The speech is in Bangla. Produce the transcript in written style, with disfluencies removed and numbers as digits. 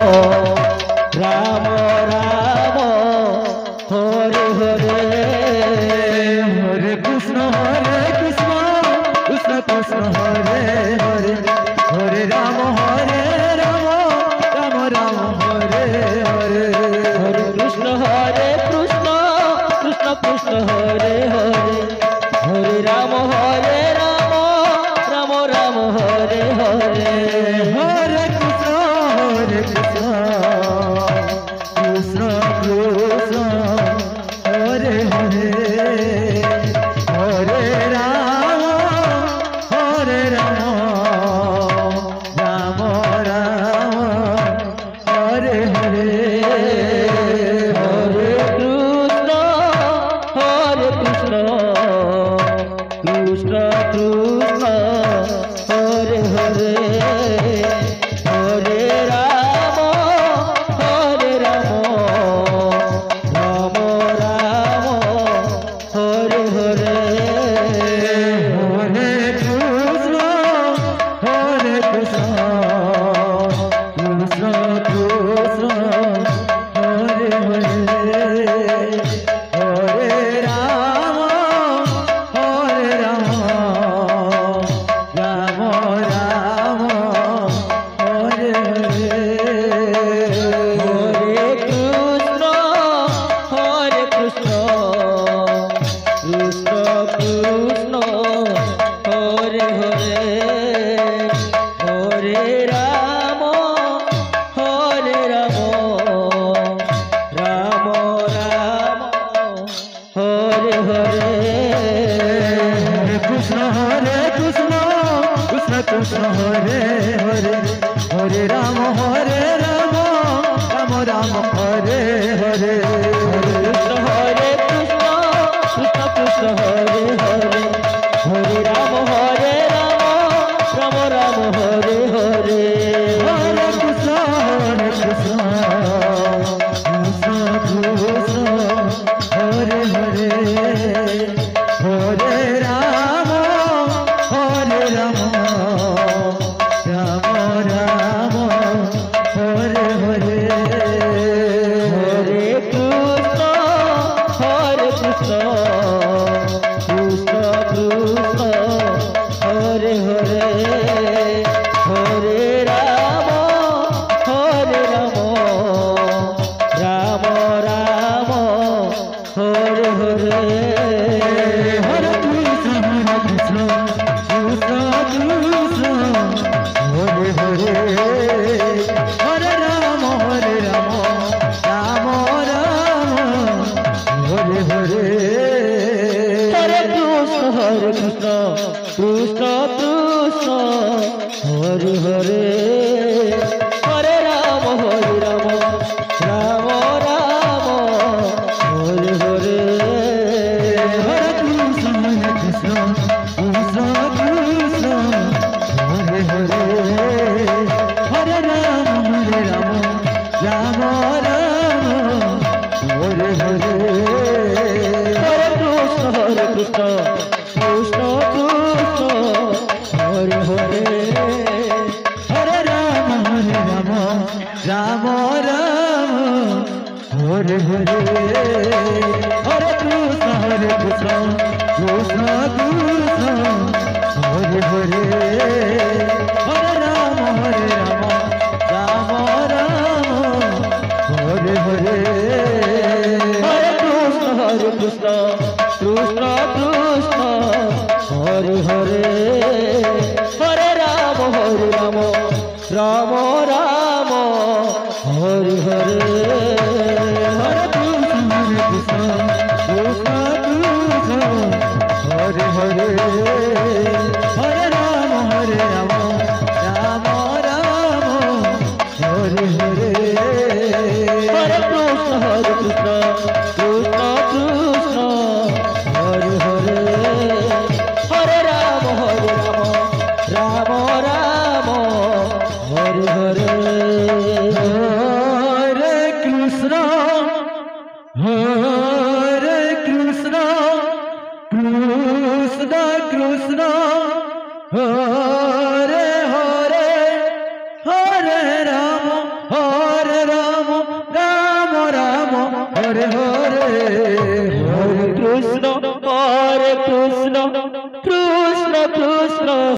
রাম রাম হরে হরে হরে কৃষ্ণ কৃষ্ণ কৃষ্ণ হরে হরে হরে রাম রাম রাম হরে হরে হরে কৃষ্ণ কৃষ্ণ কৃষ্ণ হরে হরে হরে রাম রাম রাম হরে হরে হরে কৃষ্ণ কৃষ্ণ কৃষ্ণ হরে হরে হরে রাম রাম রাম হরে হরে হরে কৃষ্ণ কৃষ্ণ কৃষ্ণ হরে হরে হরে রাম রাম রাম হরে হরে হরে কৃষ্ণ কৃষ্ণ কৃষ্ণ হরে হরে হরে রাম রাম রাম হরে হরে হরে কৃষ্ণ কৃষ্ণ কৃষ্ণ হরে হরে হরে রাম রাম রাম হরে হরে কৃষ্ণ কৃষ্ণ কৃষ্ণ হরে হরে হরে রাম রাম রাম হরে হরে কৃষ্ণ কৃষ্ণ কৃষ্ণ হরে হরে হরে রাম রাম হরে হরে হরে কৃষ্ণ কৃষ্ণ কৃষ্ণ হরে হরে হরে রাম রাম রাম হরে হরে হরে কৃষ্ণ কৃষ্ণ কৃষ্ণ হরে হরে হরে রাম রাম রাম হরে হরে হরে কৃষ্ণ কৃষ্ণ কৃষ্ণ হরে হরে হরে রাম রাম হরে হরে হরে কৃষ্ণ কৃষ্ণ কৃষ্ণ হরে হরে হরে রাম রাম রাম হরে হরে হরে কৃষ্ণ কৃষ্ণ কৃষ্ণ হরে হরে হরে রাম রাম হরে হরে হরে কৃষ্ণ কৃষ্ণ হরে হরে হরে রাম রাম হরে হরে হরে কৃষ্ণ কৃষ্ণ হরে হরে হরে রাম রাম হরে হরে হরে কৃষ্ণ কৃষ্ণ হরে হরে হরে রাম রাম হরে হরে হরে কৃষ্ণ হরে হরে হরে রাম রাম হরে হরে হরে কৃষ্ণ কৃষ্ণ হরে হরে হরে রাম রাম হরে হরে হরে কৃষ্ণ কৃষ্ণ কৃষ্ণ হরে হরে হরে রাম হরে হরে হরে কৃষ্ণ কৃষ্ণ কৃষ্ণ কৃষ্ণ